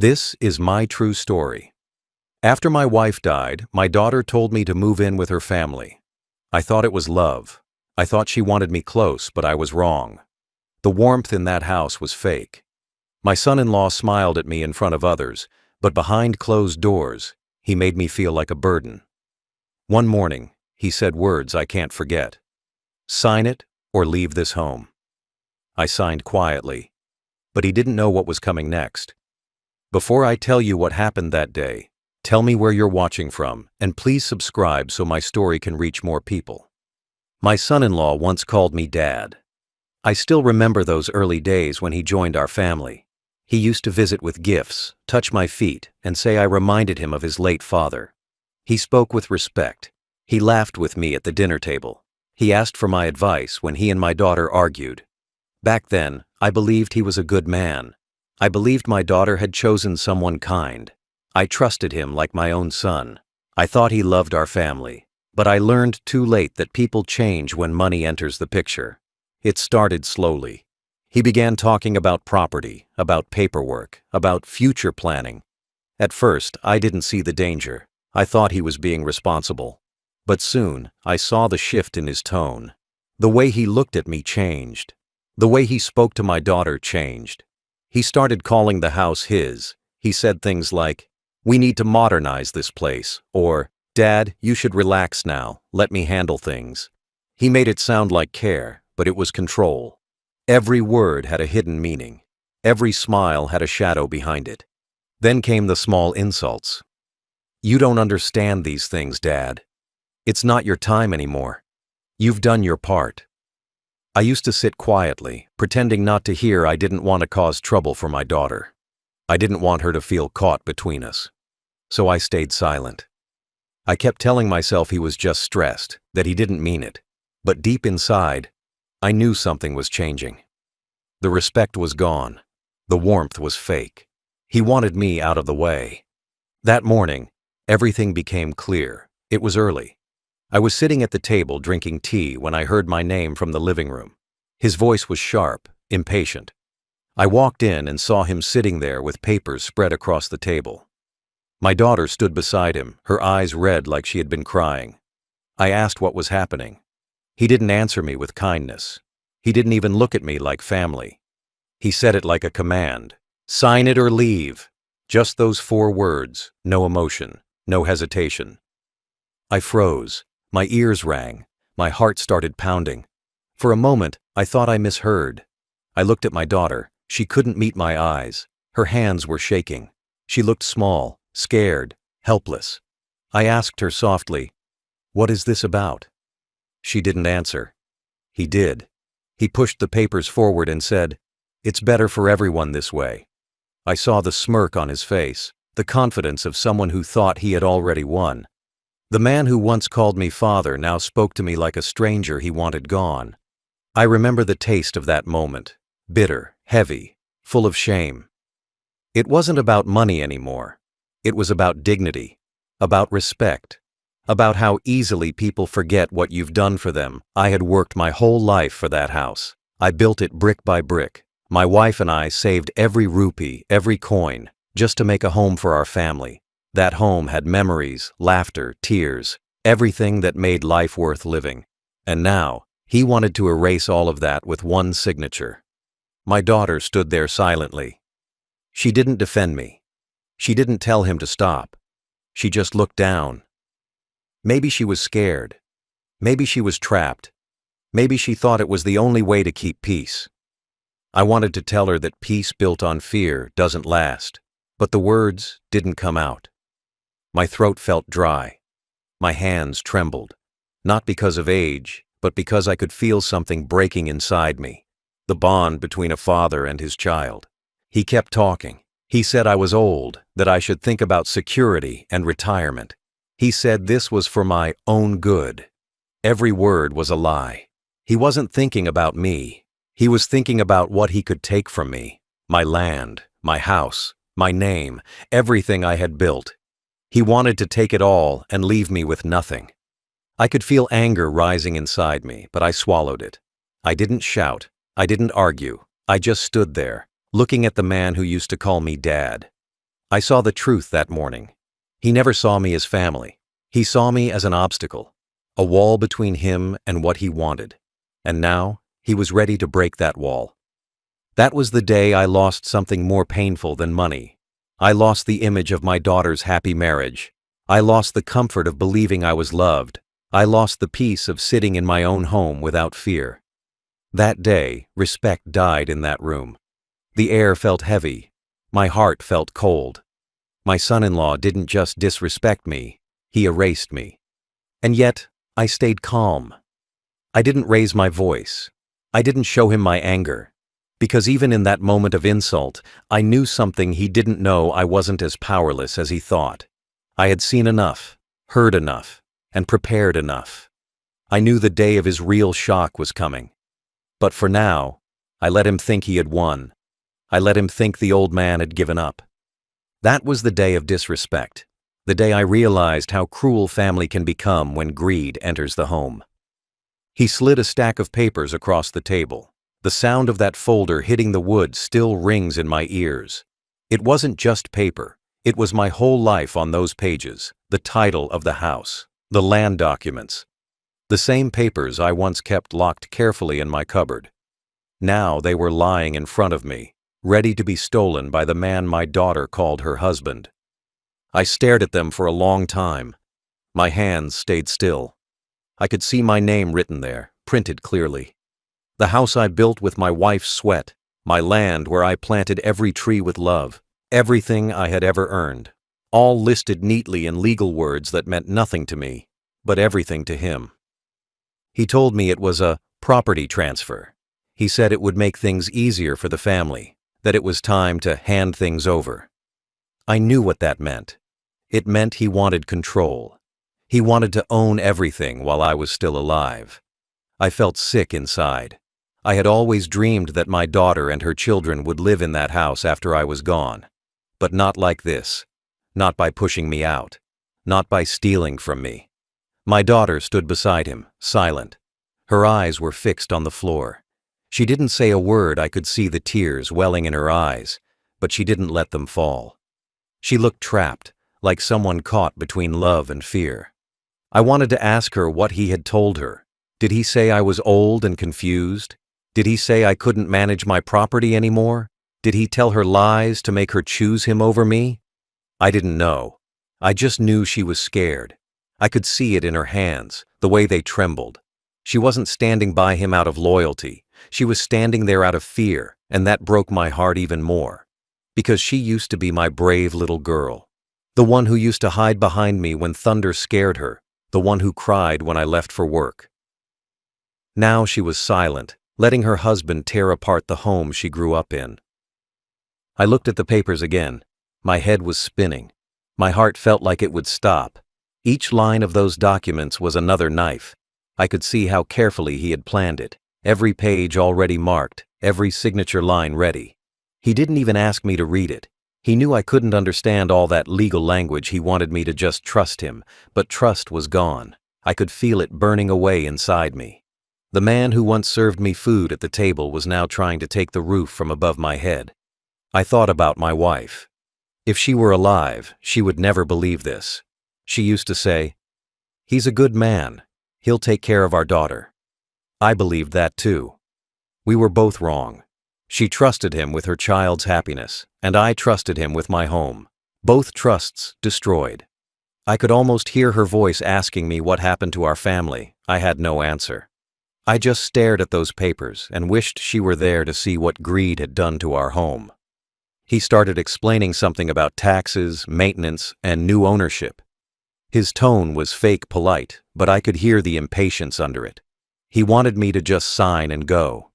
This is my true story. After my wife died, my daughter told me to move in with her family. I thought it was love. I thought she wanted me close, but I was wrong. The warmth in that house was fake. My son-in-law smiled at me in front of others, but behind closed doors, he made me feel like a burden. One morning, he said words I can't forget. "Sign it or leave this home." I signed quietly, but he didn't know what was coming next. Before I tell you what happened that day, tell me where you're watching from, and please subscribe so my story can reach more people. My son-in-law once called me Dad. I still remember those early days when he joined our family. He used to visit with gifts, touch my feet, and say I reminded him of his late father. He spoke with respect. He laughed with me at the dinner table. He asked for my advice when he and my daughter argued. Back then, I believed he was a good man. I believed my daughter had chosen someone kind. I trusted him like my own son. I thought he loved our family. But I learned too late that people change when money enters the picture. It started slowly. He began talking about property, about paperwork, about future planning. At first, I didn't see the danger. I thought he was being responsible. But soon, I saw the shift in his tone. The way he looked at me changed. The way he spoke to my daughter changed. He started calling the house his. He said things like, "We need to modernize this place," or, "Dad, you should relax now, let me handle things." He made it sound like care, but it was control. Every word had a hidden meaning. Every smile had a shadow behind it. Then came the small insults. "You don't understand these things, Dad. It's not your time anymore. You've done your part." I used to sit quietly, pretending not to hear. I didn't want to cause trouble for my daughter. I didn't want her to feel caught between us. So I stayed silent. I kept telling myself he was just stressed, that he didn't mean it. But deep inside, I knew something was changing. The respect was gone. The warmth was fake. He wanted me out of the way. That morning, everything became clear. It was early. I was sitting at the table drinking tea when I heard my name from the living room. His voice was sharp, impatient. I walked in and saw him sitting there with papers spread across the table. My daughter stood beside him, her eyes red like she had been crying. I asked what was happening. He didn't answer me with kindness. He didn't even look at me like family. He said it like a command. "Sign it or leave." Just those 4 words, no emotion, no hesitation. I froze. My ears rang. My heart started pounding. For a moment, I thought I misheard. I looked at my daughter. She couldn't meet my eyes. Her hands were shaking. She looked small, scared, helpless. I asked her softly, "What is this about?" She didn't answer. He did. He pushed the papers forward and said, "It's better for everyone this way." I saw the smirk on his face, the confidence of someone who thought he had already won. The man who once called me father now spoke to me like a stranger he wanted gone. I remember the taste of that moment, bitter, heavy, full of shame. It wasn't about money anymore. It was about dignity, about respect, about how easily people forget what you've done for them. I had worked my whole life for that house. I built it brick by brick. My wife and I saved every rupee, every coin, just to make a home for our family. That home had memories, laughter, tears, everything that made life worth living. And now, he wanted to erase all of that with one signature. My daughter stood there silently. She didn't defend me. She didn't tell him to stop. She just looked down. Maybe she was scared. Maybe she was trapped. Maybe she thought it was the only way to keep peace. I wanted to tell her that peace built on fear doesn't last, but the words didn't come out. My throat felt dry. My hands trembled, not because of age, but because I could feel something breaking inside me, the bond between a father and his child. He kept talking. He said I was old, that I should think about security and retirement. He said this was for my own good. Every word was a lie. He wasn't thinking about me. He was thinking about what he could take from me. My land, my house, my name, everything I had built. He wanted to take it all and leave me with nothing. I could feel anger rising inside me, but I swallowed it. I didn't shout. I didn't argue. I just stood there, looking at the man who used to call me Dad. I saw the truth that morning. He never saw me as family. He saw me as an obstacle, a wall between him and what he wanted. And now, he was ready to break that wall. That was the day I lost something more painful than money. I lost the image of my daughter's happy marriage. I lost the comfort of believing I was loved. I lost the peace of sitting in my own home without fear. That day, respect died in that room. The air felt heavy. My heart felt cold. My son-in-law didn't just disrespect me, he erased me. And yet, I stayed calm. I didn't raise my voice. I didn't show him my anger. Because even in that moment of insult, I knew something he didn't know. I wasn't as powerless as he thought. I had seen enough, heard enough, and prepared enough. I knew the day of his real shock was coming. But for now, I let him think he had won. I let him think the old man had given up. That was the day of disrespect, the day I realized how cruel family can become when greed enters the home. He slid a stack of papers across the table. The sound of that folder hitting the wood still rings in my ears. It wasn't just paper. It was my whole life on those pages, the title of the house, the land documents. The same papers I once kept locked carefully in my cupboard. Now they were lying in front of me, ready to be stolen by the man my daughter called her husband. I stared at them for a long time. My hands stayed still. I could see my name written there, printed clearly. The house I built with my wife's sweat, my land where I planted every tree with love, everything I had ever earned, all listed neatly in legal words that meant nothing to me, but everything to him. He told me it was a property transfer. He said it would make things easier for the family, that it was time to hand things over. I knew what that meant. It meant he wanted control. He wanted to own everything while I was still alive. I felt sick inside. I had always dreamed that my daughter and her children would live in that house after I was gone. But not like this. Not by pushing me out. Not by stealing from me. My daughter stood beside him, silent. Her eyes were fixed on the floor. She didn't say a word. I could see the tears welling in her eyes, but she didn't let them fall. She looked trapped, like someone caught between love and fear. I wanted to ask her what he had told her. Did he say I was old and confused? Did he say I couldn't manage my property anymore? Did he tell her lies to make her choose him over me? I didn't know. I just knew she was scared. I could see it in her hands, the way they trembled. She wasn't standing by him out of loyalty. She was standing there out of fear, and that broke my heart even more. Because she used to be my brave little girl. The one who used to hide behind me when thunder scared her. The one who cried when I left for work. Now she was silent, letting her husband tear apart the home she grew up in. I looked at the papers again. My head was spinning. My heart felt like it would stop. Each line of those documents was another knife. I could see how carefully he had planned it. Every page already marked, every signature line ready. He didn't even ask me to read it. He knew I couldn't understand all that legal language. He wanted me to just trust him, but trust was gone. I could feel it burning away inside me. The man who once served me food at the table was now trying to take the roof from above my head. I thought about my wife. If she were alive, she would never believe this. She used to say, "He's a good man. He'll take care of our daughter." I believed that too. We were both wrong. She trusted him with her child's happiness, and I trusted him with my home. Both trusts destroyed. I could almost hear her voice asking me what happened to our family. I had no answer. I just stared at those papers and wished she were there to see what greed had done to our home. He started explaining something about taxes, maintenance, and new ownership. His tone was fake polite, but I could hear the impatience under it. He wanted me to just sign and go.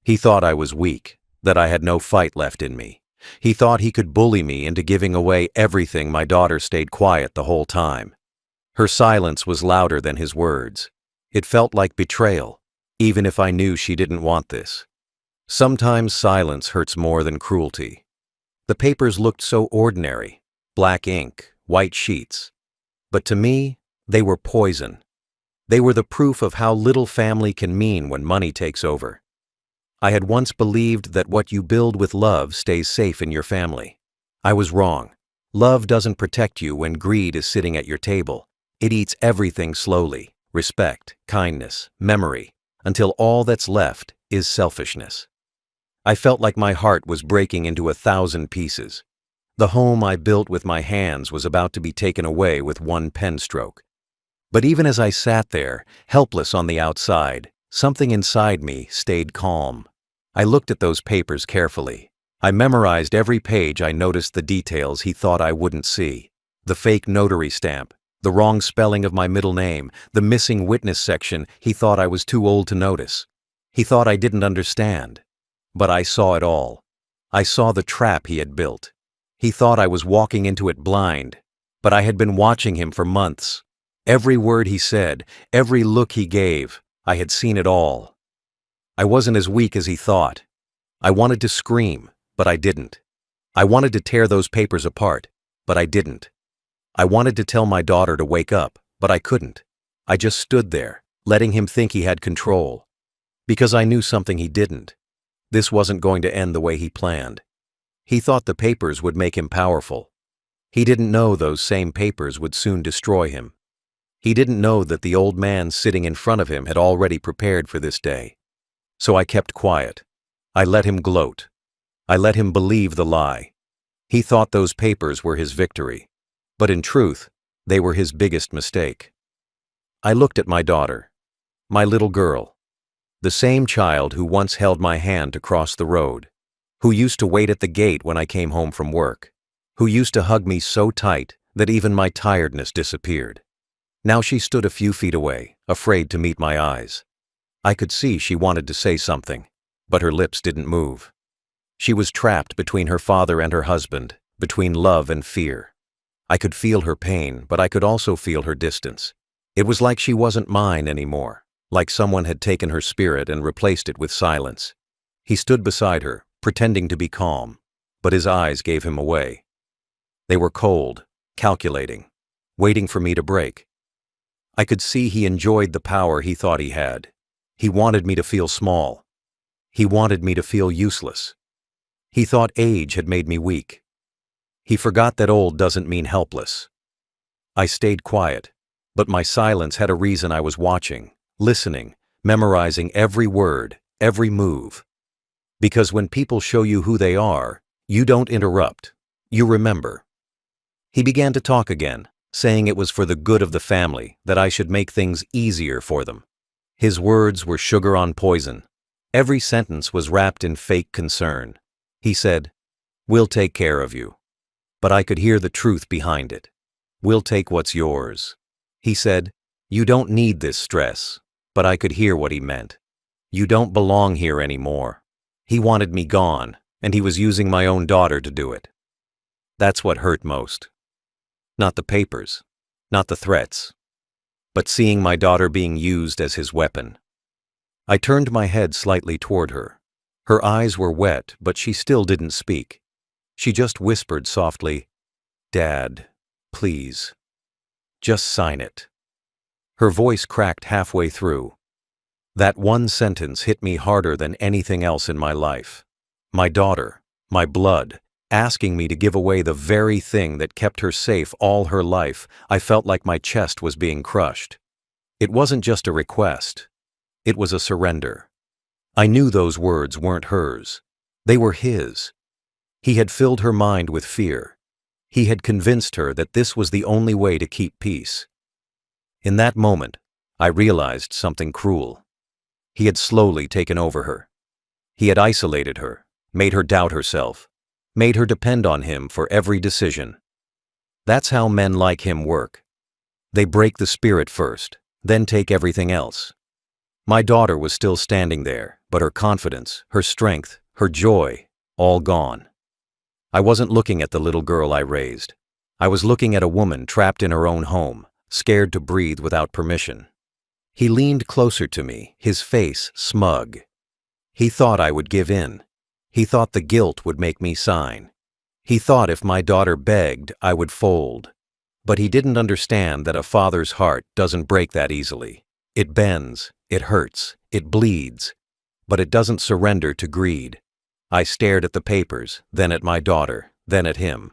He thought I was weak, that I had no fight left in me. He thought he could bully me into giving away everything. My daughter stayed quiet the whole time. Her silence was louder than his words. It felt like betrayal, even if I knew she didn't want this. Sometimes silence hurts more than cruelty. The papers looked so ordinary, black ink, white sheets. But to me, they were poison. They were the proof of how little family can mean when money takes over. I had once believed that what you build with love stays safe in your family. I was wrong. Love doesn't protect you when greed is sitting at your table. It eats everything slowly: respect, kindness, memory, until all that's left is selfishness. I felt like my heart was breaking into 1,000 pieces. The home I built with my hands was about to be taken away with one pen stroke. But even as I sat there, helpless on the outside, something inside me stayed calm. I looked at those papers carefully. I memorized every page. I noticed the details he thought I wouldn't see. The fake notary stamp, the wrong spelling of my middle name, the missing witness section he thought I was too old to notice. He thought I didn't understand. But I saw it all. I saw the trap he had built. He thought I was walking into it blind, but I had been watching him for months. Every word he said, every look he gave, I had seen it all. I wasn't as weak as he thought. I wanted to scream, but I didn't. I wanted to tear those papers apart, but I didn't. I wanted to tell my daughter to wake up, but I couldn't. I just stood there, letting him think he had control. Because I knew something he didn't. This wasn't going to end the way he planned. He thought the papers would make him powerful. He didn't know those same papers would soon destroy him. He didn't know that the old man sitting in front of him had already prepared for this day. So I kept quiet. I let him gloat. I let him believe the lie. He thought those papers were his victory. But in truth, they were his biggest mistake. I looked at my daughter, my little girl, the same child who once held my hand to cross the road, who used to wait at the gate when I came home from work, who used to hug me so tight that even my tiredness disappeared. Now she stood a few feet away, afraid to meet my eyes. I could see she wanted to say something, but her lips didn't move. She was trapped between her father and her husband, between love and fear. I could feel her pain, but I could also feel her distance. It was like she wasn't mine anymore, like someone had taken her spirit and replaced it with silence. He stood beside her, pretending to be calm, but his eyes gave him away. They were cold, calculating, waiting for me to break. I could see he enjoyed the power he thought he had. He wanted me to feel small. He wanted me to feel useless. He thought age had made me weak. He forgot that old doesn't mean helpless. I stayed quiet, but my silence had a reason. I was watching, listening, memorizing every word, every move. Because when people show you who they are, you don't interrupt, you remember. He began to talk again, saying it was for the good of the family, that I should make things easier for them. His words were sugar on poison. Every sentence was wrapped in fake concern. He said, "We'll take care of you." But I could hear the truth behind it. "We'll take what's yours." He said, "You don't need this stress." But I could hear what he meant. "You don't belong here anymore." He wanted me gone, and he was using my own daughter to do it. That's what hurt most. Not the papers, not the threats, but seeing my daughter being used as his weapon. I turned my head slightly toward her. Her eyes were wet, but she still didn't speak. She just whispered softly, "Dad, please, just sign it." Her voice cracked halfway through. That one sentence hit me harder than anything else in my life. My daughter, my blood, asking me to give away the very thing that kept her safe all her life. I felt like my chest was being crushed. It wasn't just a request. It was a surrender. I knew those words weren't hers. They were his. He had filled her mind with fear. He had convinced her that this was the only way to keep peace. In that moment, I realized something cruel. He had slowly taken over her. He had isolated her, made her doubt herself, made her depend on him for every decision. That's how men like him work. They break the spirit first, then take everything else. My daughter was still standing there, but her confidence, her strength, her joy, all gone. I wasn't looking at the little girl I raised. I was looking at a woman trapped in her own home, scared to breathe without permission. He leaned closer to me, his face smug. He thought I would give in. He thought the guilt would make me sign. He thought if my daughter begged, I would fold. But he didn't understand that a father's heart doesn't break that easily. It bends, it hurts, it bleeds, but it doesn't surrender to greed. I stared at the papers, then at my daughter, then at him.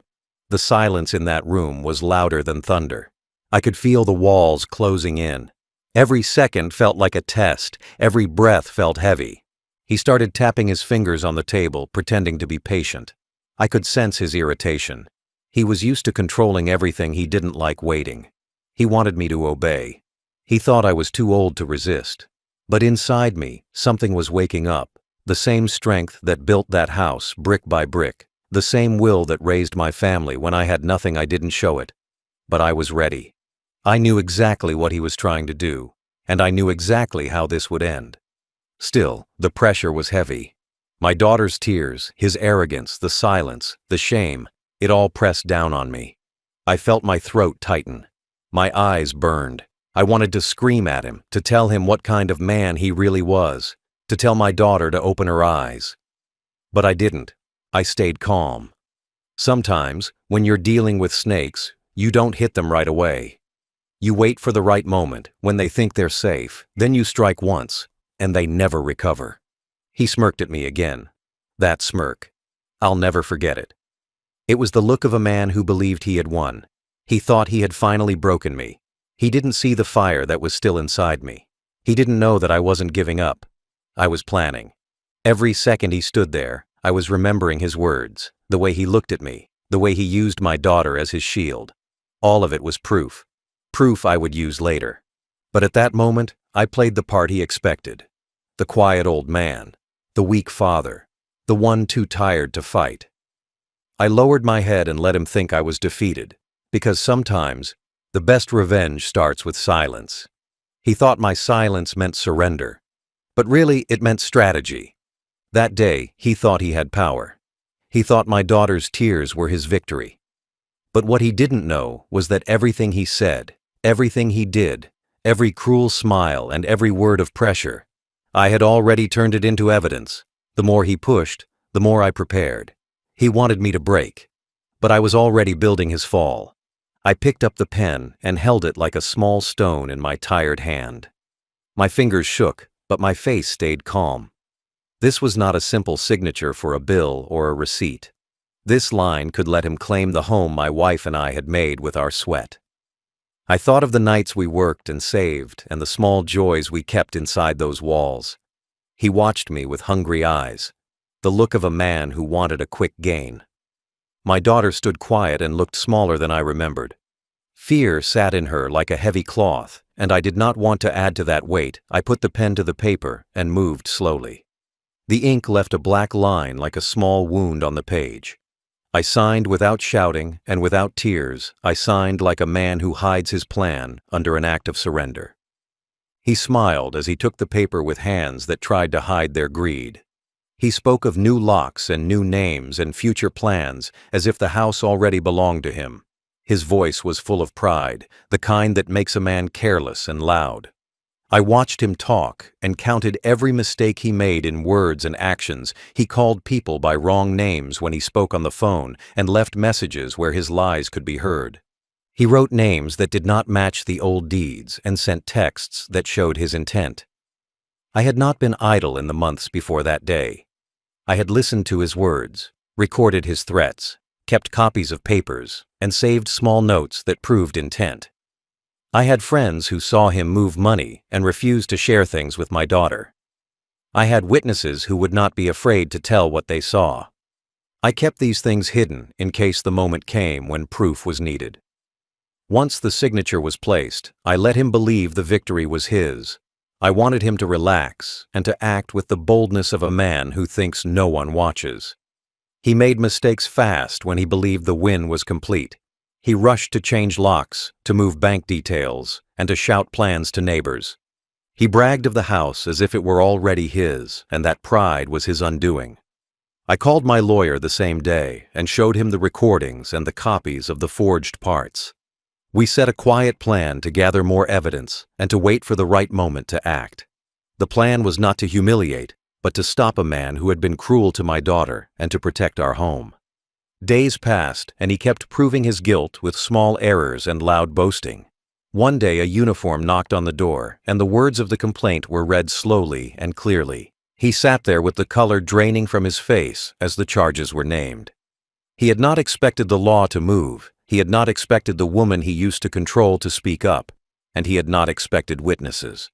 The silence in that room was louder than thunder. I could feel the walls closing in. Every second felt like a test, every breath felt heavy. He started tapping his fingers on the table, pretending to be patient. I could sense his irritation. He was used to controlling everything. He didn't like waiting. He wanted me to obey. He thought I was too old to resist. But inside me, something was waking up. The same strength that built that house, brick by brick. The same will that raised my family when I had nothing. I didn't show it. But I was ready. I knew exactly what he was trying to do, and I knew exactly how this would end. Still, the pressure was heavy. My daughter's tears, his arrogance, the silence, the shame, it all pressed down on me. I felt my throat tighten. My eyes burned. I wanted to scream at him, to tell him what kind of man he really was, to tell my daughter to open her eyes. But I didn't. I stayed calm. Sometimes, when you're dealing with snakes, you don't hit them right away. You wait for the right moment, when they think they're safe, then you strike once, and they never recover. He smirked at me again. That smirk. I'll never forget it. It was the look of a man who believed he had won. He thought he had finally broken me. He didn't see the fire that was still inside me. He didn't know that I wasn't giving up. I was planning. Every second he stood there, I was remembering his words, the way he looked at me, the way he used my daughter as his shield. All of it was proof. Proof I would use later. But at that moment, I played the part he expected. The quiet old man, the weak father, the one too tired to fight. I lowered my head and let him think I was defeated, because sometimes, the best revenge starts with silence. He thought my silence meant surrender, but really it meant strategy. That day, he thought he had power. He thought my daughter's tears were his victory. But what he didn't know was that everything he said, everything he did, every cruel smile and every word of pressure, I had already turned it into evidence. The more he pushed, the more I prepared. He wanted me to break, but I was already building his fall. I picked up the pen and held it like a small stone in my tired hand. My fingers shook, but my face stayed calm. This was not a simple signature for a bill or a receipt. This line could let him claim the home my wife and I had made with our sweat. I thought of the nights we worked and saved and the small joys we kept inside those walls. He watched me with hungry eyes, the look of a man who wanted a quick gain. My daughter stood quiet and looked smaller than I remembered. Fear sat in her like a heavy cloth, and I did not want to add to that weight. I put the pen to the paper and moved slowly. The ink left a black line like a small wound on the page. I signed without shouting and without tears. I signed like a man who hides his plan under an act of surrender. He smiled as he took the paper with hands that tried to hide their greed. He spoke of new locks and new names and future plans as if the house already belonged to him. His voice was full of pride, the kind that makes a man careless and loud. I watched him talk and counted every mistake he made in words and actions. He called people by wrong names when he spoke on the phone and left messages where his lies could be heard. He wrote names that did not match the old deeds and sent texts that showed his intent. I had not been idle in the months before that day. I had listened to his words, recorded his threats, kept copies of papers, and saved small notes that proved intent. I had friends who saw him move money and refused to share things with my daughter. I had witnesses who would not be afraid to tell what they saw. I kept these things hidden in case the moment came when proof was needed. Once the signature was placed, I let him believe the victory was his. I wanted him to relax and to act with the boldness of a man who thinks no one watches. He made mistakes fast when he believed the win was complete. He rushed to change locks, to move bank details, and to shout plans to neighbors. He bragged of the house as if it were already his, and that pride was his undoing. I called my lawyer the same day and showed him the recordings and the copies of the forged parts. We set a quiet plan to gather more evidence and to wait for the right moment to act. The plan was not to humiliate, but to stop a man who had been cruel to my daughter and to protect our home. Days passed, and he kept proving his guilt with small errors and loud boasting. One day a uniform knocked on the door, and the words of the complaint were read slowly and clearly. He sat there with the color draining from his face as the charges were named. He had not expected the law to move, he had not expected the woman he used to control to speak up, and he had not expected witnesses.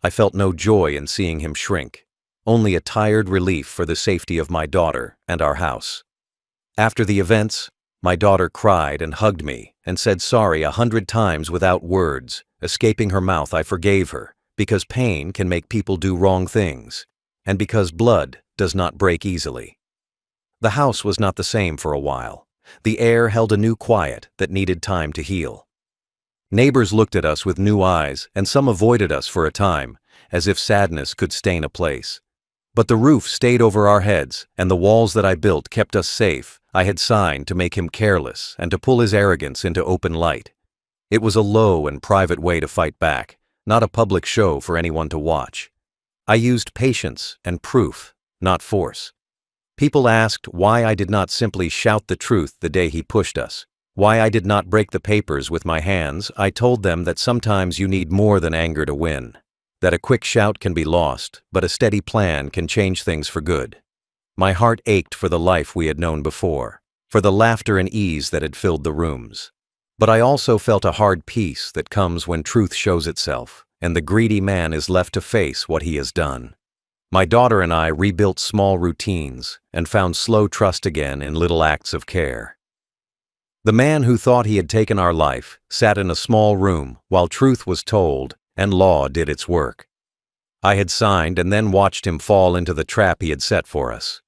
I felt no joy in seeing him shrink, only a tired relief for the safety of my daughter and our house. After the events, my daughter cried and hugged me and said sorry 100 times without words. Escaping her mouth, I forgave her, because pain can make people do wrong things, and because blood does not break easily. The house was not the same for a while. The air held a new quiet that needed time to heal. Neighbors looked at us with new eyes, and some avoided us for a time, as if sadness could stain a place. But the roof stayed over our heads, and the walls that I built kept us safe. I had signed to make him careless and to pull his arrogance into open light. It was a low and private way to fight back, not a public show for anyone to watch. I used patience and proof, not force. People asked why I did not simply shout the truth the day he pushed us, why I did not break the papers with my hands. I told them that sometimes you need more than anger to win, that a quick shout can be lost, but a steady plan can change things for good. My heart ached for the life we had known before, for the laughter and ease that had filled the rooms. But I also felt a hard peace that comes when truth shows itself, and the greedy man is left to face what he has done. My daughter and I rebuilt small routines and found slow trust again in little acts of care. The man who thought he had taken our life sat in a small room while truth was told and law did its work. I had signed and then watched him fall into the trap he had set for us.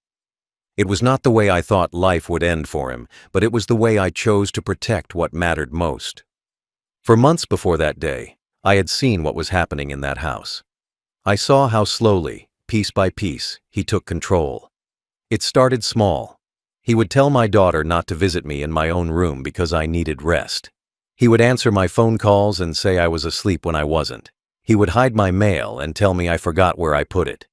It was not the way I thought life would end for him, but it was the way I chose to protect what mattered most. For months before that day, I had seen what was happening in that house. I saw how slowly, piece by piece, he took control. It started small. He would tell my daughter not to visit me in my own room because I needed rest. He would answer my phone calls and say I was asleep when I wasn't. He would hide my mail and tell me I forgot where I put it.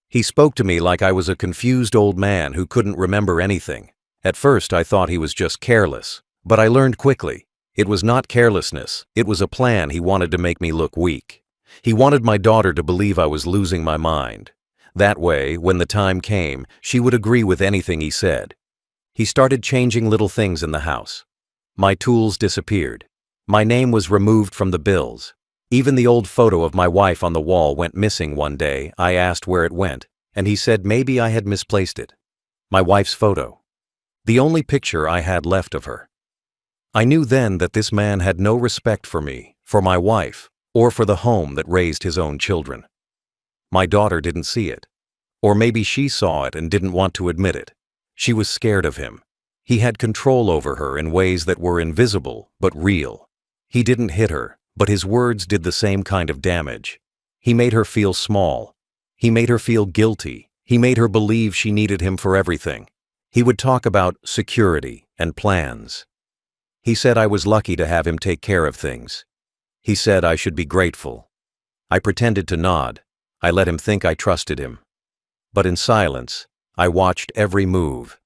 He spoke to me like I was a confused old man who couldn't remember anything. At first I thought he was just careless, but I learned quickly. It was not carelessness, it was a plan. He wanted to make me look weak. He wanted my daughter to believe I was losing my mind. That way, when the time came, she would agree with anything he said. He started changing little things in the house. My tools disappeared. My name was removed from the bills. Even the old photo of my wife on the wall went missing one day. I asked where it went, and he said maybe I had misplaced it. My wife's photo. The only picture I had left of her. I knew then that this man had no respect for me, for my wife, or for the home that raised his own children. My daughter didn't see it. Or maybe she saw it and didn't want to admit it. She was scared of him. He had control over her in ways that were invisible but real. He didn't hit her, but his words did the same kind of damage. He made her feel small. He made her feel guilty. He made her believe she needed him for everything. He would talk about security and plans. He said I was lucky to have him take care of things. He said I should be grateful. I pretended to nod. I let him think I trusted him. But in silence, I watched every move.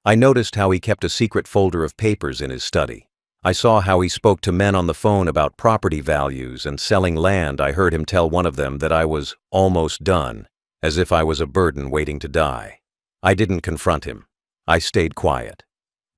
I noticed how he kept a secret folder of papers in his study. I saw how he spoke to men on the phone about property values and selling land. I heard him tell one of them that I was almost done, as if I was a burden waiting to die. I didn't confront him. I stayed quiet.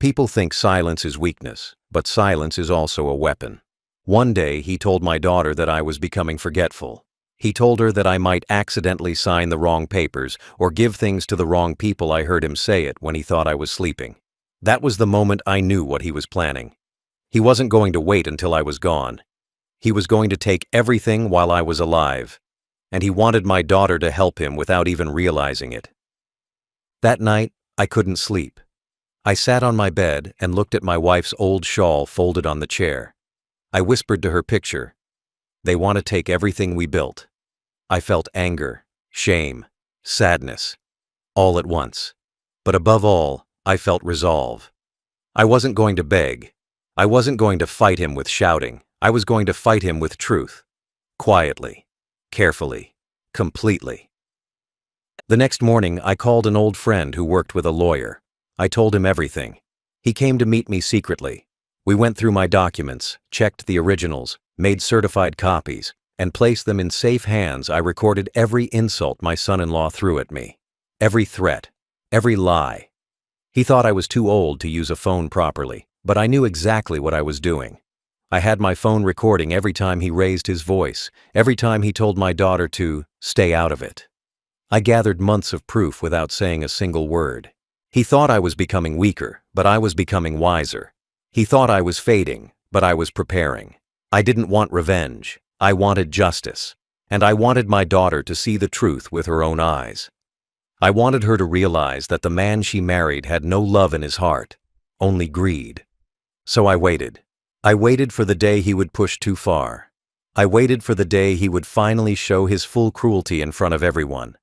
People think silence is weakness, but silence is also a weapon. One day he told my daughter that I was becoming forgetful. He told her that I might accidentally sign the wrong papers or give things to the wrong people. I heard him say it when he thought I was sleeping. That was the moment I knew what he was planning. He wasn't going to wait until I was gone. He was going to take everything while I was alive, and he wanted my daughter to help him without even realizing it. That night, I couldn't sleep. I sat on my bed and looked at my wife's old shawl folded on the chair. I whispered to her picture, "They want to take everything we built." I felt anger, shame, sadness, all at once. But above all, I felt resolve. I wasn't going to beg. I wasn't going to fight him with shouting. I was going to fight him with truth. Quietly, carefully, completely. The next morning, I called an old friend who worked with a lawyer. I told him everything. He came to meet me secretly. We went through my documents, checked the originals, made certified copies, and placed them in safe hands. I recorded every insult my son-in-law threw at me, every threat, every lie. He thought I was too old to use a phone properly, but I knew exactly what I was doing. I had my phone recording every time he raised his voice, every time he told my daughter to stay out of it. I gathered months of proof without saying a single word. He thought I was becoming weaker, but I was becoming wiser. He thought I was fading, but I was preparing. I didn't want revenge. I wanted justice. And I wanted my daughter to see the truth with her own eyes. I wanted her to realize that the man she married had no love in his heart, only greed. So I waited. I waited for the day he would push too far. I waited for the day he would finally show his full cruelty in front of everyone.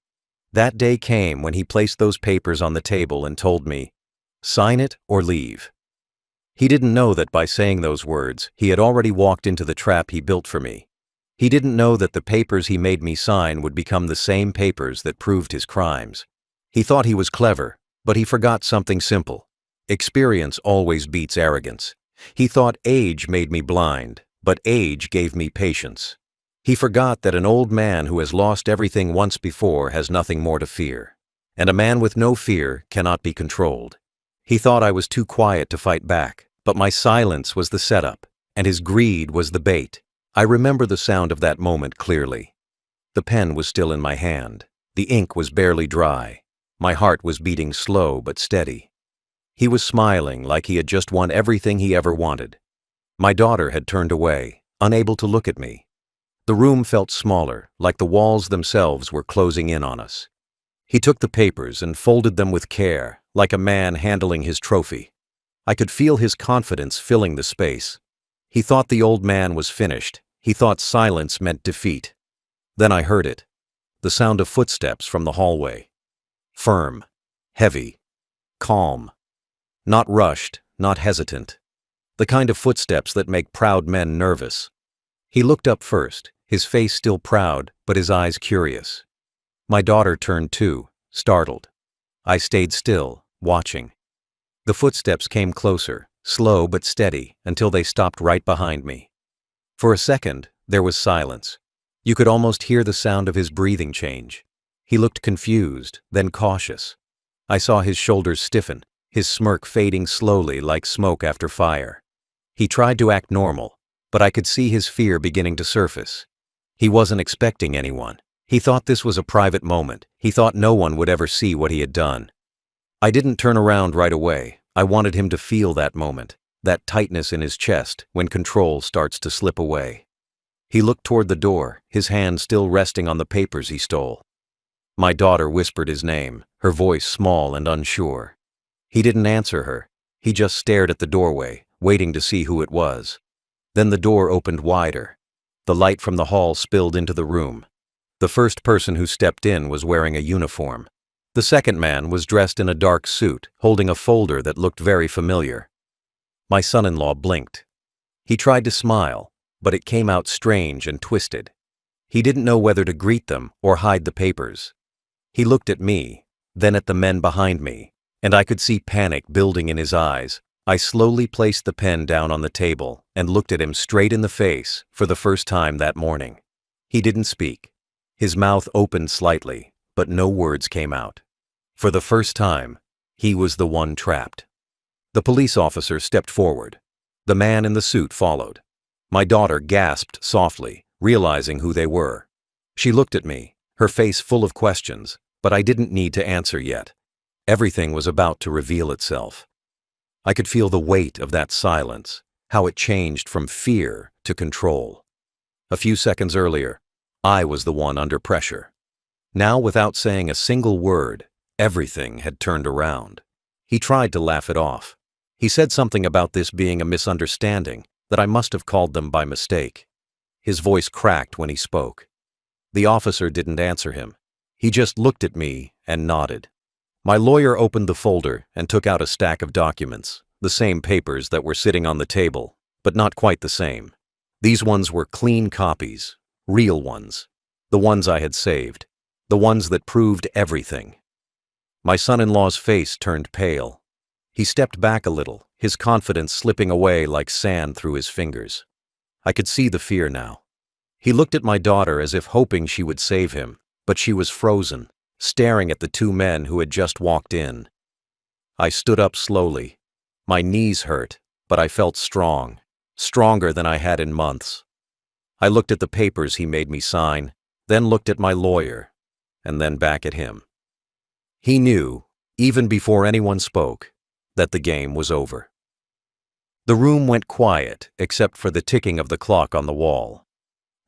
That day came when he placed those papers on the table and told me, "Sign it or leave." He didn't know that by saying those words, he had already walked into the trap he built for me. He didn't know that the papers he made me sign would become the same papers that proved his crimes. He thought he was clever, but he forgot something simple. Experience always beats arrogance. He thought age made me blind, but age gave me patience. He forgot that an old man who has lost everything once before has nothing more to fear. And a man with no fear cannot be controlled. He thought I was too quiet to fight back, but my silence was the setup, and his greed was the bait. I remember the sound of that moment clearly. The pen was still in my hand. The ink was barely dry. My heart was beating slow but steady. He was smiling like he had just won everything he ever wanted. My daughter had turned away, unable to look at me. The room felt smaller, like the walls themselves were closing in on us. He took the papers and folded them with care, like a man handling his trophy. I could feel his confidence filling the space. He thought the old man was finished. He thought silence meant defeat. Then I heard it. The sound of footsteps from the hallway. Firm, heavy, calm. Not rushed, not hesitant. The kind of footsteps that make proud men nervous. He looked up first, his face still proud, but his eyes curious. My daughter turned too, startled. I stayed still, watching. The footsteps came closer, slow but steady, until they stopped right behind me. For a second, there was silence. You could almost hear the sound of his breathing change. He looked confused, then cautious. I saw his shoulders stiffen, his smirk fading slowly like smoke after fire. He tried to act normal, but I could see his fear beginning to surface. He wasn't expecting anyone. He thought this was a private moment. He thought no one would ever see what he had done. I didn't turn around right away. I wanted him to feel that moment, that tightness in his chest when control starts to slip away. He looked toward the door, his hand still resting on the papers he stole. My daughter whispered his name, her voice small and unsure. He didn't answer her. He just stared at the doorway, waiting to see who it was. Then the door opened wider. The light from the hall spilled into the room. The first person who stepped in was wearing a uniform. The second man was dressed in a dark suit, holding a folder that looked very familiar. My son-in-law blinked. He tried to smile, but it came out strange and twisted. He didn't know whether to greet them or hide the papers. He looked at me, then at the men behind me, and I could see panic building in his eyes. I slowly placed the pen down on the table and looked at him straight in the face for the first time that morning. He didn't speak. His mouth opened slightly, but no words came out. For the first time, he was the one trapped. The police officer stepped forward. The man in the suit followed. My daughter gasped softly, realizing who they were. She looked at me, her face full of questions, but I didn't need to answer yet. Everything was about to reveal itself. I could feel the weight of that silence, how it changed from fear to control. A few seconds earlier, I was the one under pressure. Now, without saying a single word, everything had turned around. He tried to laugh it off. He said something about this being a misunderstanding, that I must have called them by mistake. His voice cracked when he spoke. The officer didn't answer him. He just looked at me and nodded. My lawyer opened the folder and took out a stack of documents, the same papers that were sitting on the table, but not quite the same. These ones were clean copies, real ones, the ones I had saved, the ones that proved everything. My son-in-law's face turned pale. He stepped back a little, his confidence slipping away like sand through his fingers. I could see the fear now. He looked at my daughter as if hoping she would save him, but she was frozen, staring at the two men who had just walked in. I stood up slowly. My knees hurt, but I felt strong, stronger than I had in months. I looked at the papers he made me sign, then looked at my lawyer, and then back at him. He knew, even before anyone spoke, that the game was over. The room went quiet except for the ticking of the clock on the wall.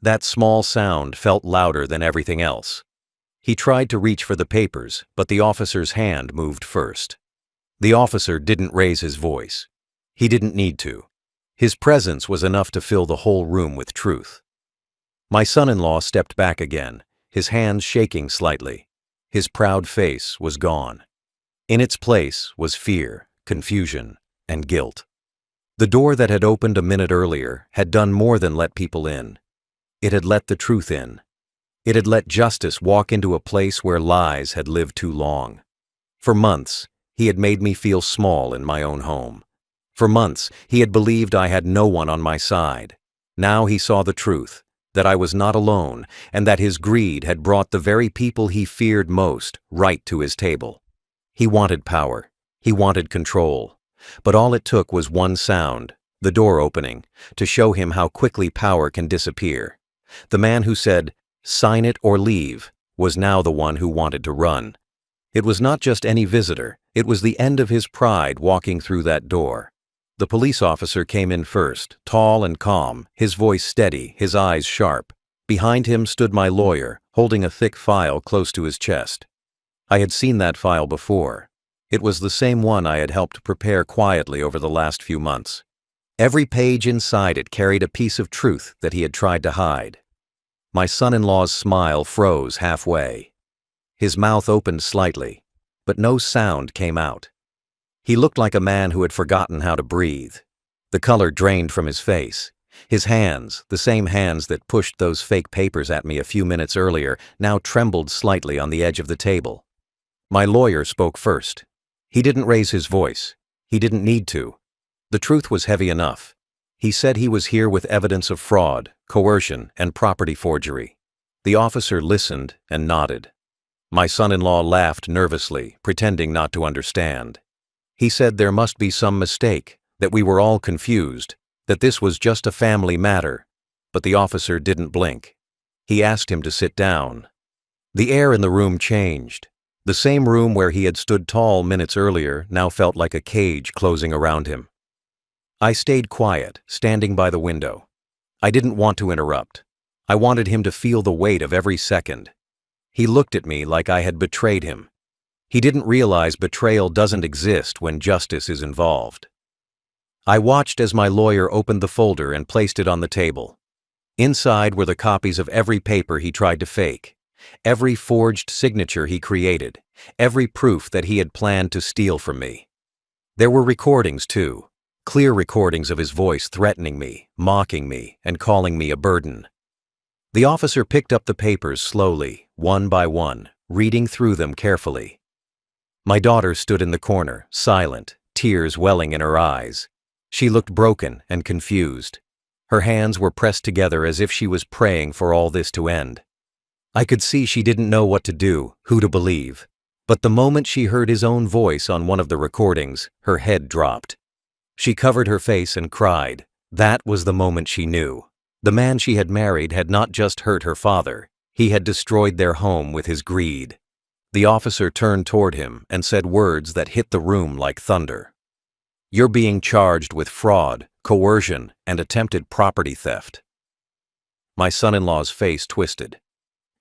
That small sound felt louder than everything else. He tried to reach for the papers, but the officer's hand moved first. The officer didn't raise his voice. He didn't need to. His presence was enough to fill the whole room with truth. My son-in-law stepped back again, his hands shaking slightly. His proud face was gone. In its place was fear, confusion, and guilt. The door that had opened a minute earlier had done more than let people in. It had let the truth in. It had let justice walk into a place where lies had lived too long. For months, he had made me feel small in my own home. For months, he had believed I had no one on my side. Now he saw the truth, that I was not alone, and that his greed had brought the very people he feared most right to his table. He wanted power. He wanted control. But all it took was one sound, the door opening, to show him how quickly power can disappear. The man who said, "Sign it or leave," was now the one who wanted to run. It was not just any visitor, it was the end of his pride walking through that door. The police officer came in first, tall and calm, his voice steady, his eyes sharp. Behind him stood my lawyer, holding a thick file close to his chest. I had seen that file before. It was the same one I had helped prepare quietly over the last few months. Every page inside it carried a piece of truth that he had tried to hide. My son-in-law's smile froze halfway. His mouth opened slightly, but no sound came out. He looked like a man who had forgotten how to breathe. The color drained from his face. His hands, the same hands that pushed those fake papers at me a few minutes earlier, now trembled slightly on the edge of the table. My lawyer spoke first. He didn't raise his voice. He didn't need to. The truth was heavy enough. He said he was here with evidence of fraud, coercion, and property forgery. The officer listened and nodded. My son-in-law laughed nervously, pretending not to understand. He said there must be some mistake, that we were all confused, that this was just a family matter, but the officer didn't blink. He asked him to sit down. The air in the room changed. The same room where he had stood tall minutes earlier now felt like a cage closing around him. I stayed quiet, standing by the window. I didn't want to interrupt. I wanted him to feel the weight of every second. He looked at me like I had betrayed him. He didn't realize betrayal doesn't exist when justice is involved. I watched as my lawyer opened the folder and placed it on the table. Inside were the copies of every paper he tried to fake, every forged signature he created, every proof that he had planned to steal from me. There were recordings too, clear recordings of his voice threatening me, mocking me, and calling me a burden. The officer picked up the papers slowly, one by one, reading through them carefully. My daughter stood in the corner, silent, tears welling in her eyes. She looked broken and confused. Her hands were pressed together as if she was praying for all this to end. I could see she didn't know what to do, who to believe. But the moment she heard his own voice on one of the recordings, her head dropped. She covered her face and cried. That was the moment she knew. The man she had married had not just hurt her father, he had destroyed their home with his greed. The officer turned toward him and said words that hit the room like thunder. "You're being charged with fraud, coercion, and attempted property theft." My son-in-law's face twisted.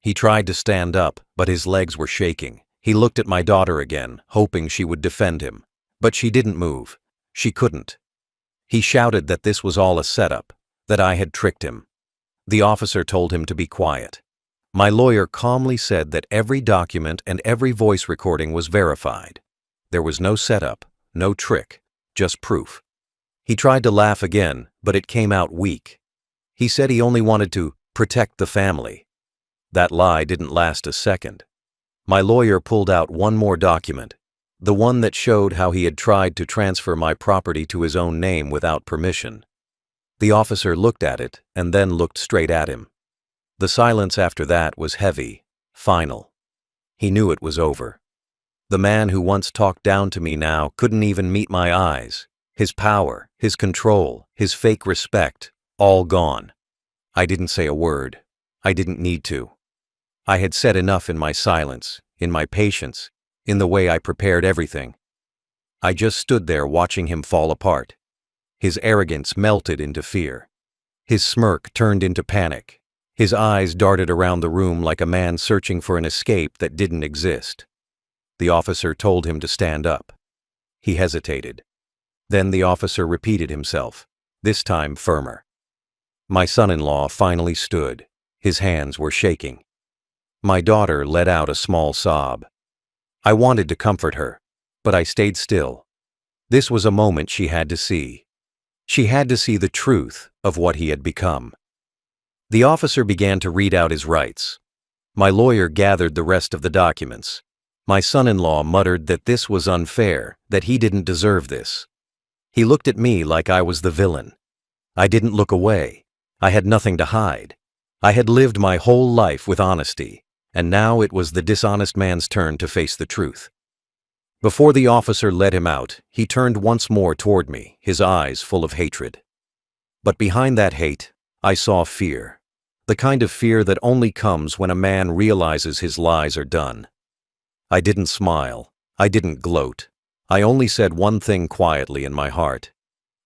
He tried to stand up, but his legs were shaking. He looked at my daughter again, hoping she would defend him. But she didn't move. She couldn't. He shouted that this was all a setup, that I had tricked him. The officer told him to be quiet. My lawyer calmly said that every document and every voice recording was verified. There was no setup, no trick, just proof. He tried to laugh again, but it came out weak. He said he only wanted to protect the family. That lie didn't last a second. My lawyer pulled out one more document, the one that showed how he had tried to transfer my property to his own name without permission. The officer looked at it and then looked straight at him. The silence after that was heavy, final. He knew it was over. The man who once talked down to me now couldn't even meet my eyes. His power, his control, his fake respect, all gone. I didn't say a word. I didn't need to. I had said enough in my silence, in my patience, in the way I prepared everything. I just stood there watching him fall apart. His arrogance melted into fear. His smirk turned into panic. His eyes darted around the room like a man searching for an escape that didn't exist. The officer told him to stand up. He hesitated. Then the officer repeated himself, this time firmer. My son-in-law finally stood. His hands were shaking. My daughter let out a small sob. I wanted to comfort her, but I stayed still. This was a moment she had to see. She had to see the truth of what he had become. The officer began to read out his rights. My lawyer gathered the rest of the documents. My son-in-law muttered that this was unfair, that he didn't deserve this. He looked at me like I was the villain. I didn't look away. I had nothing to hide. I had lived my whole life with honesty, and now it was the dishonest man's turn to face the truth. Before the officer let him out, he turned once more toward me, his eyes full of hatred. But behind that hate, I saw fear. The kind of fear that only comes when a man realizes his lies are done. I didn't smile. I didn't gloat. I only said one thing quietly in my heart.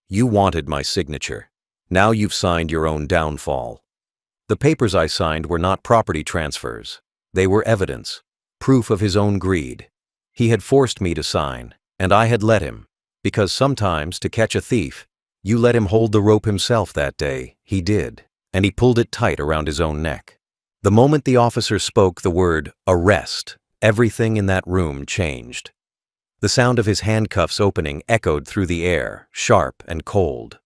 You wanted my signature. Now you've signed your own downfall. The papers I signed were not property transfers. They were evidence, proof of his own greed. He had forced me to sign, and I had let him, because sometimes to catch a thief, you let him hold the rope himself. That day, he did, and he pulled it tight around his own neck. The moment the officer spoke the word arrest, everything in that room changed. The sound of his handcuffs opening echoed through the air, sharp and cold.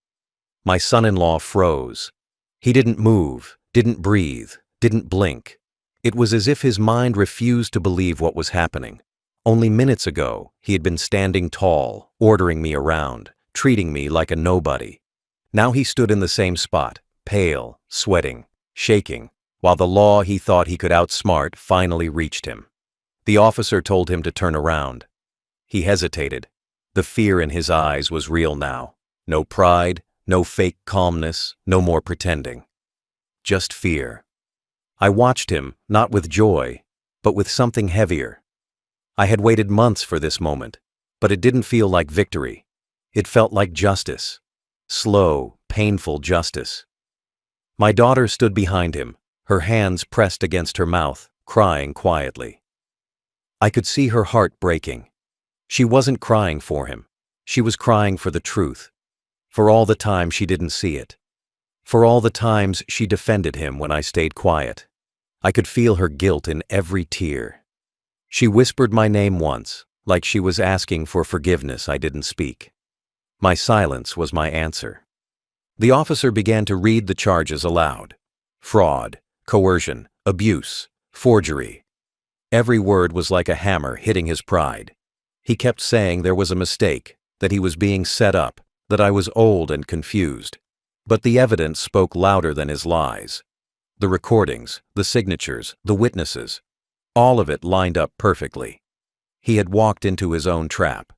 My son-in-law froze. He didn't move, didn't breathe, didn't blink. It was as if his mind refused to believe what was happening. Only minutes ago, he had been standing tall, ordering me around, treating me like a nobody. Now he stood in the same spot, pale, sweating, shaking, while the law he thought he could outsmart finally reached him. The officer told him to turn around. He hesitated. The fear in his eyes was real now. No pride, no fake calmness, no more pretending. Just fear. I watched him, not with joy, but with something heavier. I had waited months for this moment, but it didn't feel like victory. It felt like justice. Slow, painful justice. My daughter stood behind him, her hands pressed against her mouth, crying quietly. I could see her heart breaking. She wasn't crying for him. She was crying for the truth. For all the time she didn't see it. For all the times she defended him when I stayed quiet. I could feel her guilt in every tear. She whispered my name once, like she was asking for forgiveness I didn't speak. My silence was my answer. The officer began to read the charges aloud. Fraud, coercion, abuse, forgery. Every word was like a hammer hitting his pride. He kept saying there was a mistake, that he was being set up, that I was old and confused. But the evidence spoke louder than his lies. The recordings, the signatures, the witnesses, all of it lined up perfectly. He had walked into his own trap.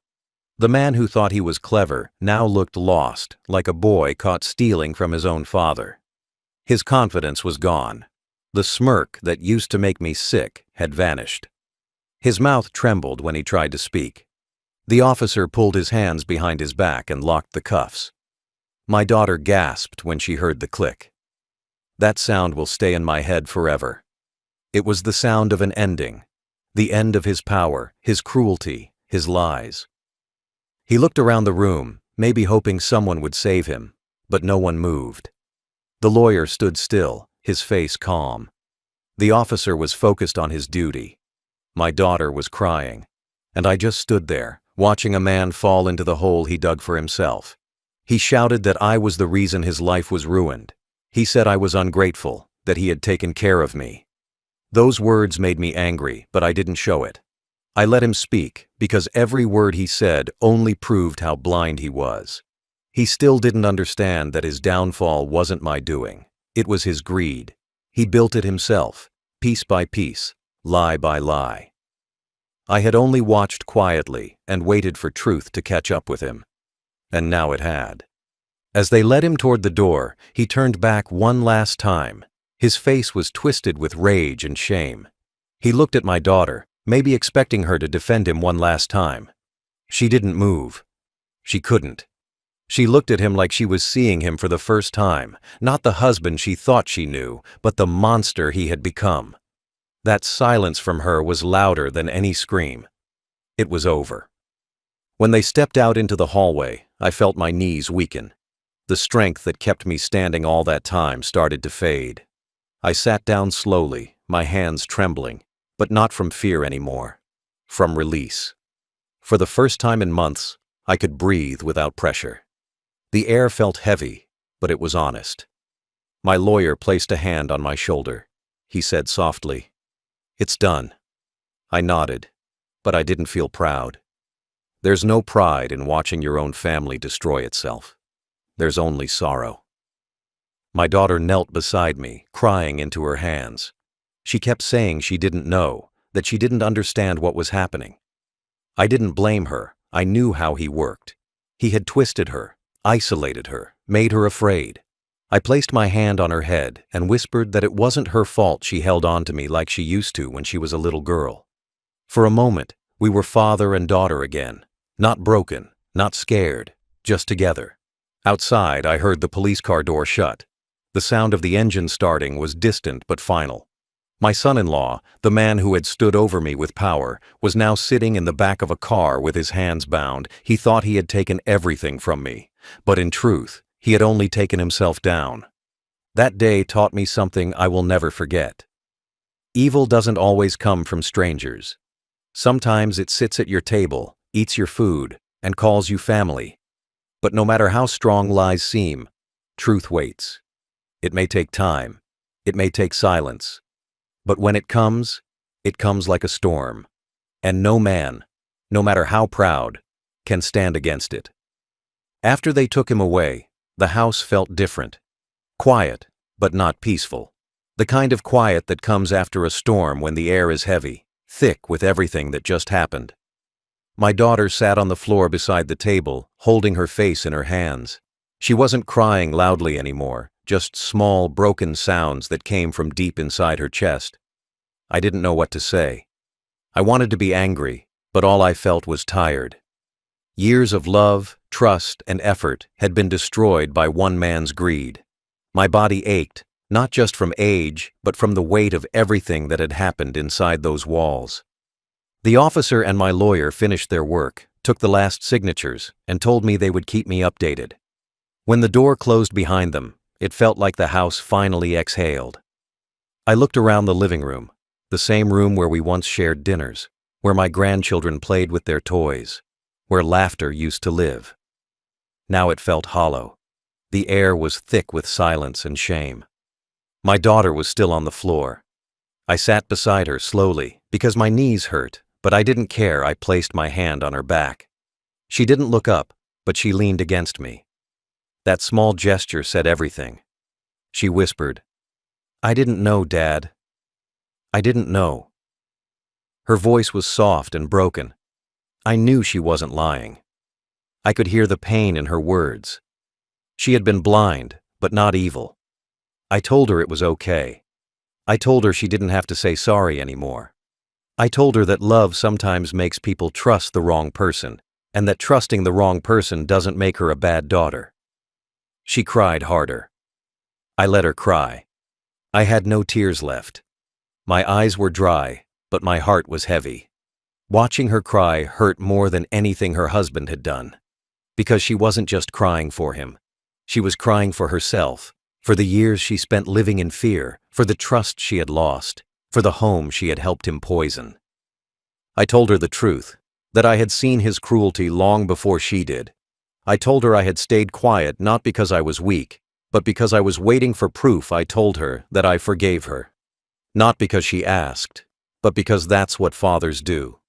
The man who thought he was clever now looked lost, like a boy caught stealing from his own father. His confidence was gone. The smirk that used to make me sick had vanished. His mouth trembled when he tried to speak. The officer pulled his hands behind his back and locked the cuffs. My daughter gasped when she heard the click. That sound will stay in my head forever. It was the sound of an ending, the end of his power, his cruelty, his lies. He looked around the room, maybe hoping someone would save him, but no one moved. The lawyer stood still, his face calm. The officer was focused on his duty. My daughter was crying, and I just stood there, watching a man fall into the hole he dug for himself. He shouted that I was the reason his life was ruined. He said I was ungrateful, that he had taken care of me. Those words made me angry, but I didn't show it. I let him speak, because every word he said only proved how blind he was. He still didn't understand that his downfall wasn't my doing. It was his greed. He built it himself, piece by piece, lie by lie. I had only watched quietly and waited for truth to catch up with him. And now it had. As they led him toward the door, he turned back one last time. His face was twisted with rage and shame. He looked at my daughter, maybe expecting her to defend him one last time. She didn't move. She couldn't. She looked at him like she was seeing him for the first time, not the husband she thought she knew, but the monster he had become. That silence from her was louder than any scream. It was over. When they stepped out into the hallway, I felt my knees weaken. The strength that kept me standing all that time started to fade. I sat down slowly, my hands trembling, but not from fear anymore. From release. For the first time in months, I could breathe without pressure. The air felt heavy, but it was honest. My lawyer placed a hand on my shoulder. He said softly, "It's done." I nodded, but I didn't feel proud. There's no pride in watching your own family destroy itself. There's only sorrow. My daughter knelt beside me, crying into her hands. She kept saying she didn't know, that she didn't understand what was happening. I didn't blame her. I knew how he worked. He had twisted her, isolated her, made her afraid. I placed my hand on her head and whispered that it wasn't her fault she held on to me like she used to when she was a little girl. For a moment, we were father and daughter again. Not broken, not scared, just together. Outside, I heard the police car door shut. The sound of the engine starting was distant but final. My son-in-law, the man who had stood over me with power, was now sitting in the back of a car with his hands bound. He thought he had taken everything from me, but in truth, he had only taken himself down. That day taught me something I will never forget. Evil doesn't always come from strangers. Sometimes it sits at your table, eats your food, and calls you family. But no matter how strong lies seem, truth waits. It may take time. It may take silence. But when it comes like a storm. And no man, no matter how proud, can stand against it. After they took him away, the house felt different. Quiet, but not peaceful. The kind of quiet that comes after a storm when the air is heavy, thick with everything that just happened. My daughter sat on the floor beside the table, holding her face in her hands. She wasn't crying loudly anymore, just small, broken sounds that came from deep inside her chest. I didn't know what to say. I wanted to be angry, but all I felt was tired. Years of love, trust, and effort had been destroyed by one man's greed. My body ached, not just from age, but from the weight of everything that had happened inside those walls. The officer and my lawyer finished their work, took the last signatures, and told me they would keep me updated. When the door closed behind them, it felt like the house finally exhaled. I looked around the living room, the same room where we once shared dinners, where my grandchildren played with their toys, where laughter used to live. Now it felt hollow. The air was thick with silence and shame. My daughter was still on the floor. I sat beside her slowly, because my knees hurt, but I didn't care. I placed my hand on her back. She didn't look up, but she leaned against me. That small gesture said everything. She whispered, "I didn't know, Dad. I didn't know." Her voice was soft and broken. I knew she wasn't lying. I could hear the pain in her words. She had been blind, but not evil. I told her it was okay. I told her she didn't have to say sorry anymore. I told her that love sometimes makes people trust the wrong person, and that trusting the wrong person doesn't make her a bad daughter. She cried harder. I let her cry. I had no tears left. My eyes were dry, but my heart was heavy. Watching her cry hurt more than anything her husband had done. Because she wasn't just crying for him. She was crying for herself, for the years she spent living in fear, for the trust she had lost, for the home she had helped him poison. I told her the truth, that I had seen his cruelty long before she did. I told her I had stayed quiet not because I was weak, but because I was waiting for proof. I told her that I forgave her. Not because she asked, but because that's what fathers do.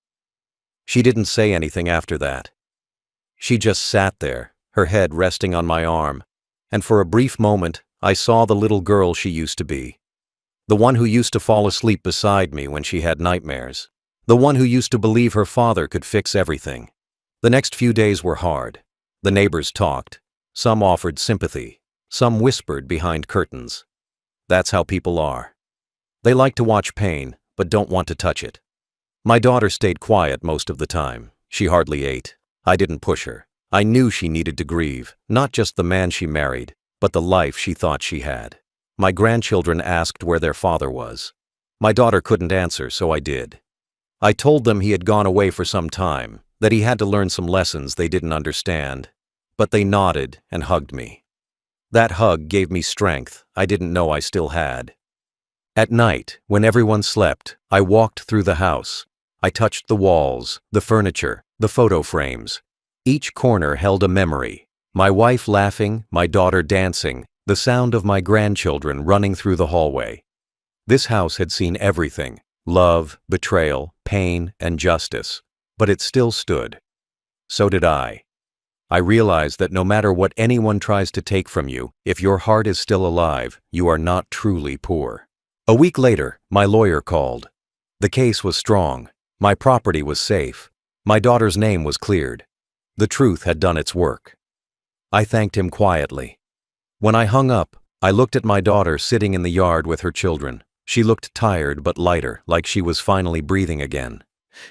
She didn't say anything after that. She just sat there, her head resting on my arm, and for a brief moment, I saw the little girl she used to be. The one who used to fall asleep beside me when she had nightmares. The one who used to believe her father could fix everything. The next few days were hard. The neighbors talked. Some offered sympathy. Some whispered behind curtains. That's how people are. They like to watch pain, but don't want to touch it. My daughter stayed quiet most of the time. She hardly ate. I didn't push her. I knew she needed to grieve, not just the man she married, but the life she thought she had. My grandchildren asked where their father was. My daughter couldn't answer, so I did. I told them he had gone away for some time, that he had to learn some lessons they didn't understand. But they nodded and hugged me. That hug gave me strength I didn't know I still had. At night, when everyone slept, I walked through the house. I touched the walls, the furniture, the photo frames. Each corner held a memory. My wife laughing, my daughter dancing, the sound of my grandchildren running through the hallway. This house had seen everything: love, betrayal, pain, and justice. But it still stood. So did I. I realized that no matter what anyone tries to take from you, if your heart is still alive, you are not truly poor. A week later, my lawyer called. The case was strong. My property was safe. My daughter's name was cleared. The truth had done its work. I thanked him quietly. When I hung up, I looked at my daughter sitting in the yard with her children. She looked tired but lighter, like she was finally breathing again.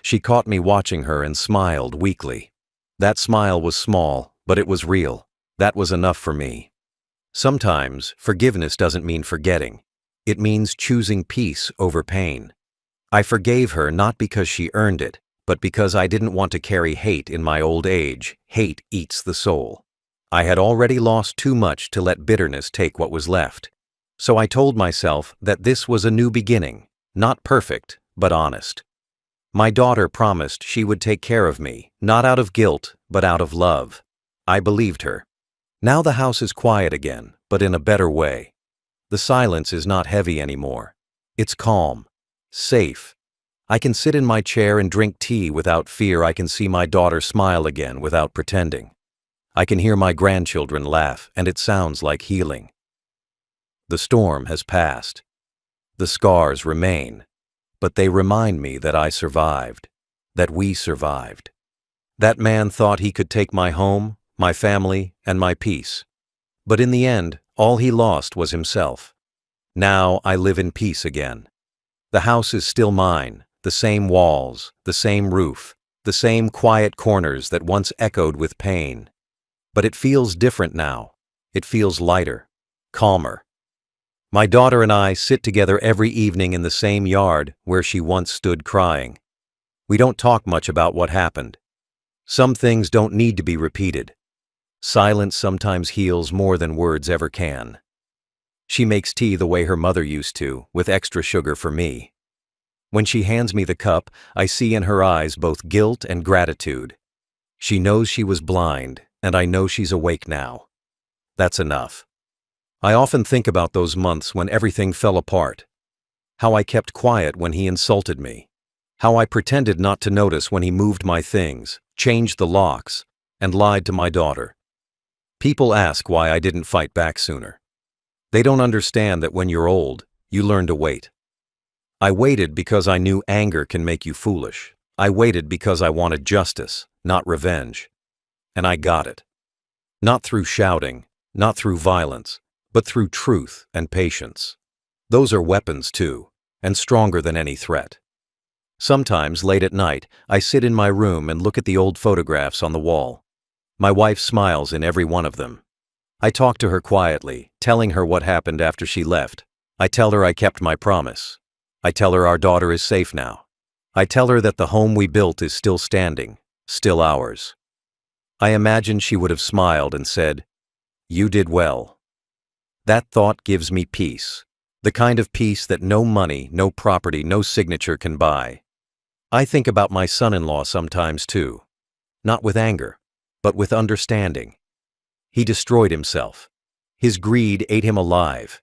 She caught me watching her and smiled weakly. That smile was small, but it was real. That was enough for me. Sometimes, forgiveness doesn't mean forgetting. It means choosing peace over pain. I forgave her not because she earned it, but because I didn't want to carry hate in my old age. Hate eats the soul. I had already lost too much to let bitterness take what was left. So I told myself that this was a new beginning, not perfect, but honest. My daughter promised she would take care of me, not out of guilt, but out of love. I believed her. Now the house is quiet again, but in a better way. The silence is not heavy anymore. It's calm, safe. I can sit in my chair and drink tea without fear. I can see my daughter smile again without pretending. I can hear my grandchildren laugh, and it sounds like healing. The storm has passed. The scars remain, but they remind me that I survived, that we survived. That man thought he could take my home, my family, and my peace. But in the end, all he lost was himself. Now I live in peace again. The house is still mine, the same walls, the same roof, the same quiet corners that once echoed with pain. But it feels different now. It feels lighter, calmer. My daughter and I sit together every evening in the same yard where she once stood crying. We don't talk much about what happened. Some things don't need to be repeated. Silence sometimes heals more than words ever can. She makes tea the way her mother used to, with extra sugar for me. When she hands me the cup, I see in her eyes both guilt and gratitude. She knows she was blind, and I know she's awake now. That's enough. I often think about those months when everything fell apart. How I kept quiet when he insulted me. How I pretended not to notice when he moved my things, changed the locks, and lied to my daughter. People ask why I didn't fight back sooner. They don't understand that when you're old, you learn to wait. I waited because I knew anger can make you foolish. I waited because I wanted justice, not revenge. And I got it. Not through shouting, not through violence, but through truth and patience. Those are weapons too, and stronger than any threat. Sometimes, late at night, I sit in my room and look at the old photographs on the wall. My wife smiles in every one of them. I talk to her quietly, telling her what happened after she left. I tell her I kept my promise. I tell her our daughter is safe now. I tell her that the home we built is still standing, still ours. I imagine she would have smiled and said, "You did well." That thought gives me peace, the kind of peace that no money, no property, no signature can buy. I think about my son-in-law sometimes too, not with anger, but with understanding. He destroyed himself. His greed ate him alive.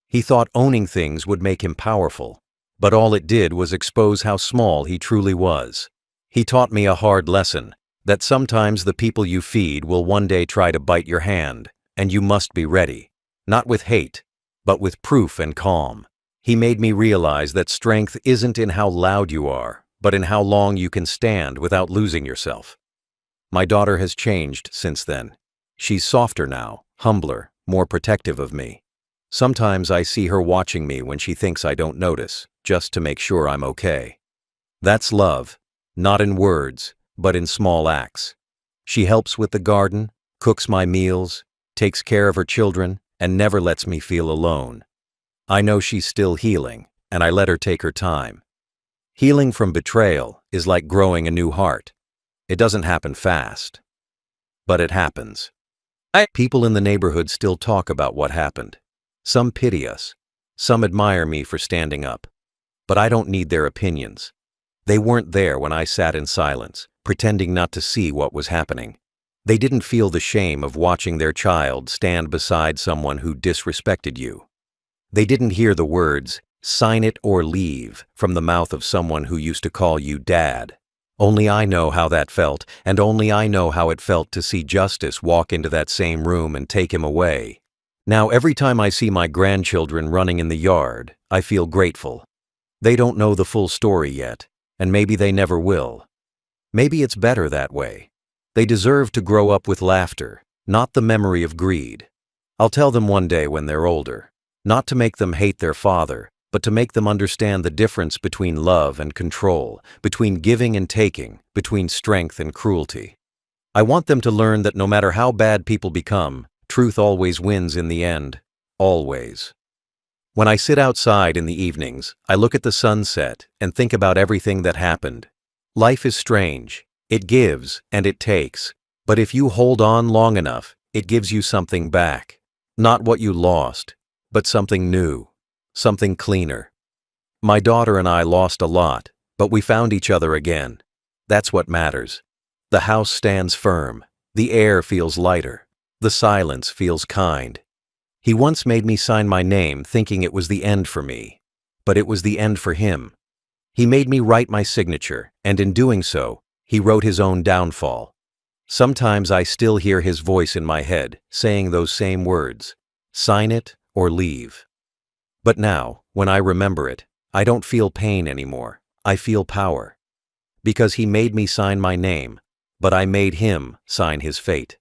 He thought owning things would make him powerful, but all it did was expose how small he truly was. He taught me a hard lesson, that sometimes the people you feed will one day try to bite your hand, and you must be ready, not with hate, but with proof and calm. He made me realize that strength isn't in how loud you are, but in how long you can stand without losing yourself. My daughter has changed since then. She's softer now, humbler, more protective of me. Sometimes I see her watching me when she thinks I don't notice, just to make sure I'm okay. That's love, not in words, but in small acts. She helps with the garden, cooks my meals, takes care of her children, and never lets me feel alone. I know she's still healing, and I let her take her time. Healing from betrayal is like growing a new heart. It doesn't happen fast, but it happens. People in the neighborhood still talk about what happened. Some pity us. Some admire me for standing up. But I don't need their opinions. They weren't there when I sat in silence, pretending not to see what was happening. They didn't feel the shame of watching their child stand beside someone who disrespected you. They didn't hear the words, "Sign it or leave," from the mouth of someone who used to call you dad. Only I know how that felt, and only I know how it felt to see justice walk into that same room and take him away. Now, every time I see my grandchildren running in the yard, I feel grateful. They don't know the full story yet, and maybe they never will. Maybe it's better that way. They deserve to grow up with laughter, not the memory of greed. I'll tell them one day when they're older, not to make them hate their father, but to make them understand the difference between love and control, between giving and taking, between strength and cruelty. I want them to learn that no matter how bad people become, truth always wins in the end. Always. When I sit outside in the evenings, I look at the sunset and think about everything that happened. Life is strange. It gives and it takes. But if you hold on long enough, it gives you something back. Not what you lost, but something new, something cleaner. My daughter and I lost a lot, but we found each other again. That's what matters. The house stands firm. The air feels lighter. The silence feels kind. He once made me sign my name thinking it was the end for me, but it was the end for him. He made me write my signature, and in doing so, he wrote his own downfall. Sometimes I still hear his voice in my head, saying those same words, "Sign it or leave." But now, when I remember it, I don't feel pain anymore. I feel power. Because he made me sign my name, but I made him sign his fate.